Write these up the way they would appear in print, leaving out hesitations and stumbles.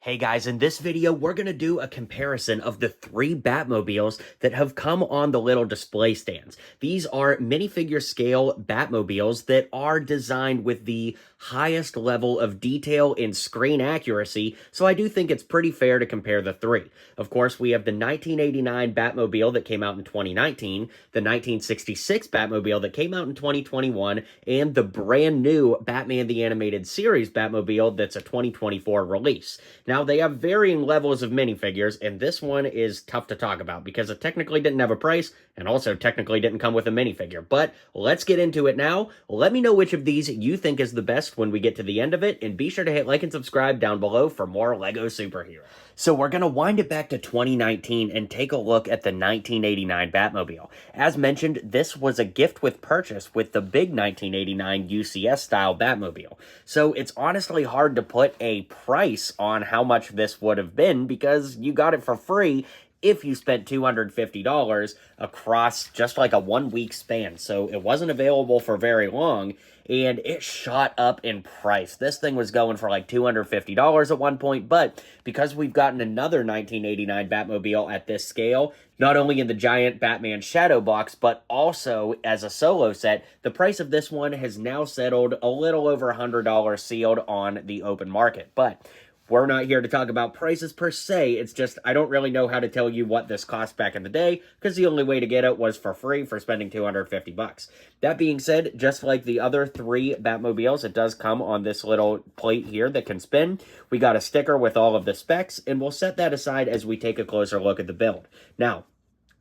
Hey guys, in this video, we're going to do a comparison of the three Batmobiles that have come on the little display stands. These are minifigure scale Batmobiles that are designed with the highest level of detail and screen accuracy, so I do think it's pretty fair to compare the three. Of course, we have the 1989 Batmobile that came out in 2019, the 1966 Batmobile that came out in 2021, and the brand new Batman the Animated Series Batmobile that's a 2024 release. Now, they have varying levels of minifigures, and this one is tough to talk about because it technically didn't have a price and also technically didn't come with a minifigure. But let's get into it now. Let me know which of these you think is the best when we get to the end of it, and be sure to hit like and subscribe down below for more LEGO Superhero. So we're going to wind it back to 2019 and take a look at the 1989 Batmobile. As mentioned, this was a gift with purchase with the big 1989 UCS-style Batmobile. So it's honestly hard to put a price on how much this would have been because you got it for free if you spent $250 across just like a 1 week span. So it wasn't available for very long, and it shot up in price. This thing was going for like $250 at one point, but because we've gotten another 1989 Batmobile at this scale, not only in the giant Batman Shadow Box, but also as a solo set, the price of this one has now settled a little over $100 sealed on the open market. But we're not here to talk about prices per se. It's just I don't really know how to tell you what this cost back in the day because the only way to get it was for free for spending $250. That being said, just like the other three Batmobiles, it does come on this little plate here that can spin. We got a sticker with all of the specs, and we'll set that aside as we take a closer look at the build. Now,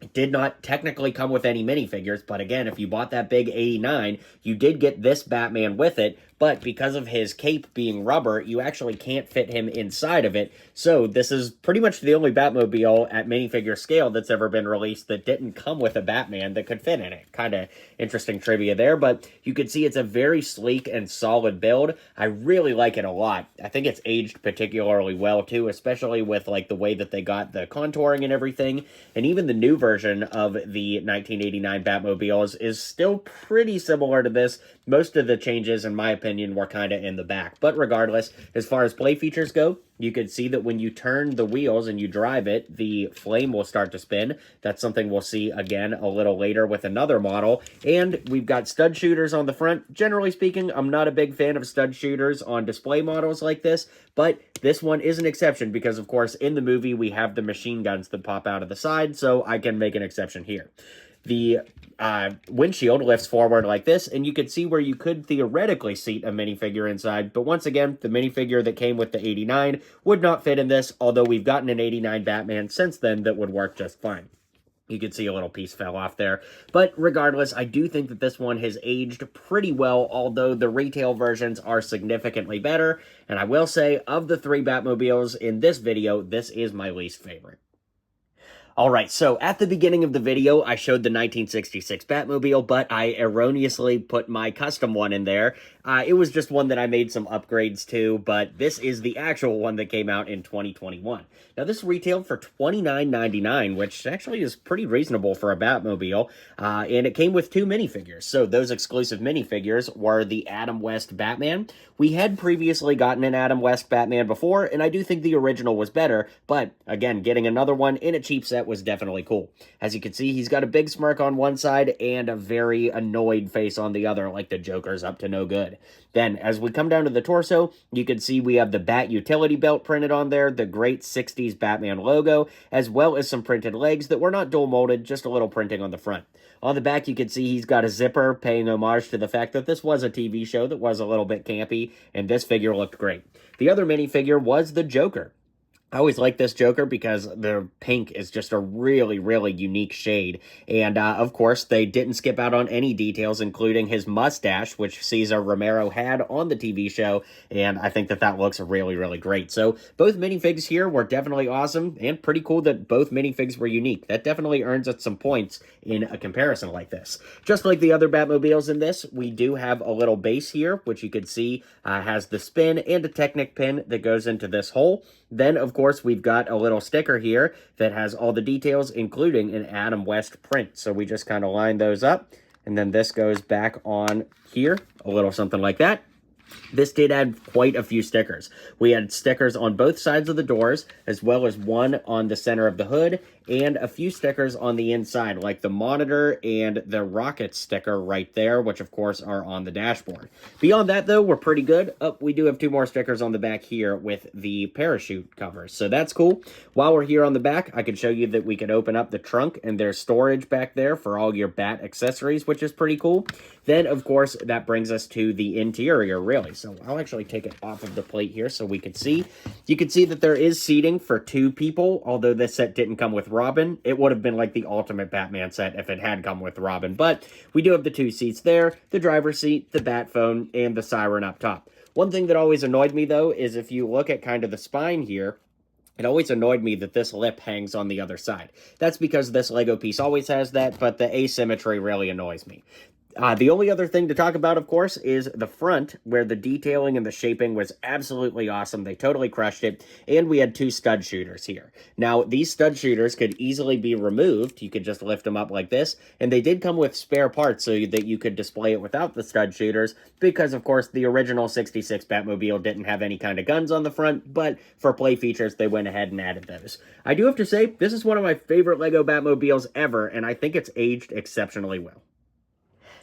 it did not technically come with any minifigures, but again, if you bought that big 89, you did get this Batman with it, but because of his cape being rubber, you actually can't fit him inside of it. So this is pretty much the only Batmobile at minifigure scale that's ever been released that didn't come with a Batman that could fit in it. Kind of interesting trivia there, but you can see it's a very sleek and solid build. I really like it a lot. I think it's aged particularly well too, especially with like the way that they got the contouring and everything. And even the new version of the 1989 Batmobiles is still pretty similar to this. Most of the changes, in my opinion, were kind of in the back. But regardless, as far as play features go, you can see that when you turn the wheels and you drive it, the flame will start to spin. That's something we'll see again a little later with another model. And we've got stud shooters on the front. Generally speaking, I'm not a big fan of stud shooters on display models like this, but this one is an exception because, of course, in the movie, we have the machine guns that pop out of the side, so I can make an exception here. The windshield lifts forward like this, and you can see where you could theoretically seat a minifigure inside, but once again, the minifigure that came with the 89 would not fit in this, although we've gotten an 89 Batman since then that would work just fine. You can see a little piece fell off there. But regardless, I do think that this one has aged pretty well, although the retail versions are significantly better. And I will say, of the three Batmobiles in this video, this is my least favorite. Alright, so at the beginning of the video, I showed the 1966 Batmobile, but I erroneously put my custom one in there. It was just one that I made some upgrades to, but this is the actual one that came out in 2021. Now, this retailed for $29.99, which actually is pretty reasonable for a Batmobile, and it came with two minifigures. So those exclusive minifigures were the Adam West Batman. We had previously gotten an Adam West Batman before, and I do think the original was better, but again, getting another one in a cheap set was definitely cool. As you can see, he's got a big smirk on one side and a very annoyed face on the other, like the Joker's up to no good. Then, as we come down to the torso, you can see we have the Bat utility belt printed on there, the great 60s Batman logo, as well as some printed legs that were not dual molded, just a little printing on the front. On the back, you can see he's got a zipper, paying homage to the fact that this was a TV show that was a little bit campy, and this figure looked great. The other minifigure was the Joker. I always like this Joker because the pink is just a really, really unique shade. And, of course, they didn't skip out on any details, including his mustache, which Cesar Romero had on the TV show. And I think that that looks really, really great. So both minifigs here were definitely awesome and pretty cool that both minifigs were unique. That definitely earns us some points in a comparison like this. Just like the other Batmobiles in this, we do have a little base here, which you can see has the spin and a Technic pin that goes into this hole. Then, of course, we've got a little sticker here that has all the details, including an Adam West print. So we just kind of line those up, and then this goes back on here, a little something like that. This did add quite a few stickers. We had stickers on both sides of the doors, as well as one on the center of the hood, and a few stickers on the inside, like the monitor and the rocket sticker right there, which of course are on the dashboard. Beyond that, though, we're pretty good. We do have 2 more stickers on the back here with the parachute covers, so that's cool. While we're here on the back, I can show you that we can open up the trunk, and there's storage back there for all your bat accessories, which is pretty cool. Then, of course, that brings us to the interior, really. So I'll actually take it off of the plate here so we can see. You can see that there is seating for 2 people, although this set didn't come with Robin. It would have been like the ultimate Batman set if it had come with Robin. But we do have the 2 seats there, the driver's seat, the bat phone, and the siren up top. One thing that always annoyed me, though, is if you look at kind of the spine here, it always annoyed me that this lip hangs on the other side. That's because this Lego piece always has that, but the asymmetry really annoys me. The only other thing to talk about, of course, is the front, where the detailing and the shaping was absolutely awesome. They totally crushed it, and we had 2 stud shooters here. Now, these stud shooters could easily be removed. You could just lift them up like this, and they did come with spare parts so that you could display it without the stud shooters, because, of course, the original 66 Batmobile didn't have any kind of guns on the front, but for play features, they went ahead and added those. I do have to say, this is one of my favorite LEGO Batmobiles ever, and I think it's aged exceptionally well.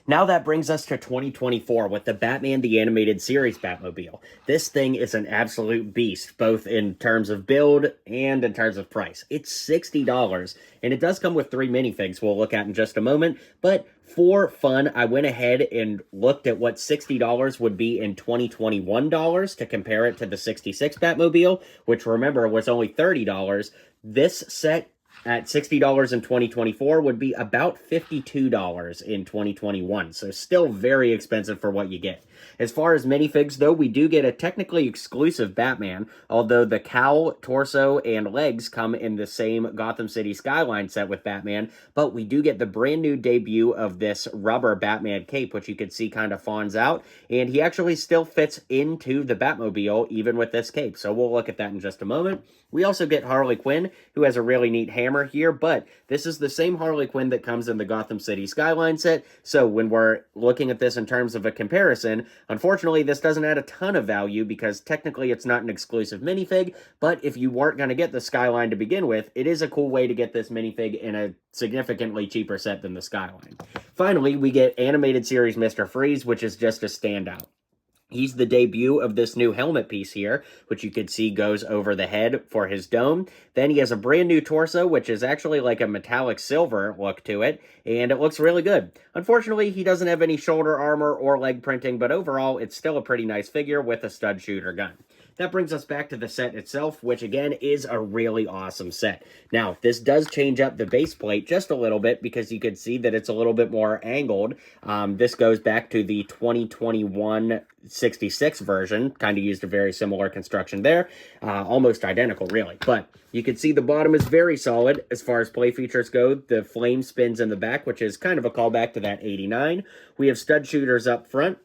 Now that brings us to 2024 with the Batman the Animated Series Batmobile. This thing is an absolute beast, both in terms of build and in terms of price. It's $60, and it does come with 3 minifigs we'll look at in just a moment, but for fun, I went ahead and looked at what $60 would be in 2021 dollars to compare it to the 66 Batmobile, which, remember, was only $30. This set at $60 in 2024 would be about $52 in 2021, so still very expensive for what you get. As far as minifigs, though, we do get a technically exclusive Batman, although the cowl, torso, and legs come in the same Gotham City skyline set with Batman, but we do get the brand new debut of this rubber Batman cape, which you can see kind of fawns out, and he actually still fits into the Batmobile, even with this cape, so we'll look at that in just a moment. We also get Harley Quinn, who has a really neat hammer here, but this is the same Harley Quinn that comes in the Gotham City skyline set, so when we're looking at this in terms of a comparison, unfortunately, this doesn't add a ton of value because technically it's not an exclusive minifig, but if you weren't going to get the Skyline to begin with, it is a cool way to get this minifig in a significantly cheaper set than the Skyline. Finally, we get Animated Series Mr. Freeze, which is just a standout. He's the debut of this new helmet piece here, which you could see goes over the head for his dome. Then he has a brand new torso, which is actually like a metallic silver look to it, and it looks really good. Unfortunately, he doesn't have any shoulder armor or leg printing, but overall, it's still a pretty nice figure with a stud shooter gun. That brings us back to the set itself, which again is a really awesome set. Now, this does change up the base plate just a little bit because you could see that it's a little bit more angled. This goes back to the 2021 66 version, kind of used a very similar construction there, almost identical really, but you can see the bottom is very solid as far as play features go. The flame spins in the back, which is kind of a callback to that 89. We have stud shooters up front,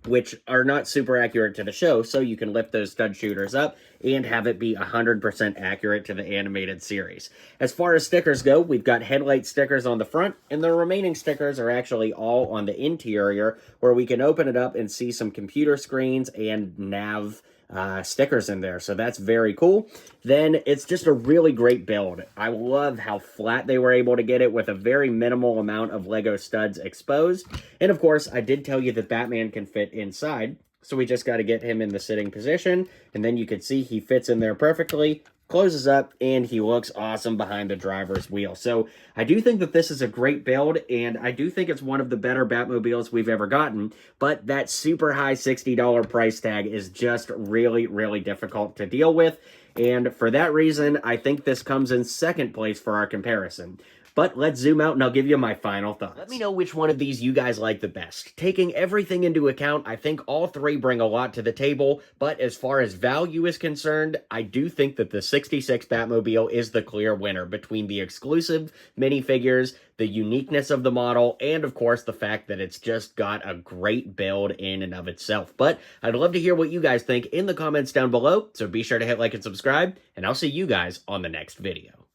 which are not super accurate to the show, so you can lift those stud shooters up and have it be 100% accurate to the animated series. As far as stickers go, we've got headlight stickers on the front, and the remaining stickers are actually all on the interior, where we can open it up and see some computer screens and nav stickers in there, so that's very cool. Then it's just a really great build. I love how flat they were able to get it with a very minimal amount of Lego studs exposed. And of course, I did tell you that Batman can fit inside, so we just got to get him in the sitting position, and then you can see he fits in there perfectly, closes up, and he looks awesome behind the driver's wheel. So I do think that this is a great build, and I do think it's one of the better Batmobiles we've ever gotten, but that super high $60 price tag is just really, really difficult to deal with, and for that reason, I think this comes in second place for our comparison. But let's zoom out and I'll give you my final thoughts. Let me know which one of these you guys like the best. Taking everything into account, I think all three bring a lot to the table, but as far as value is concerned, I do think that the 66 Batmobile is the clear winner between the exclusive minifigures, the uniqueness of the model, and of course the fact that it's just got a great build in and of itself. But I'd love to hear what you guys think in the comments down below, so be sure to hit like and subscribe, and I'll see you guys on the next video.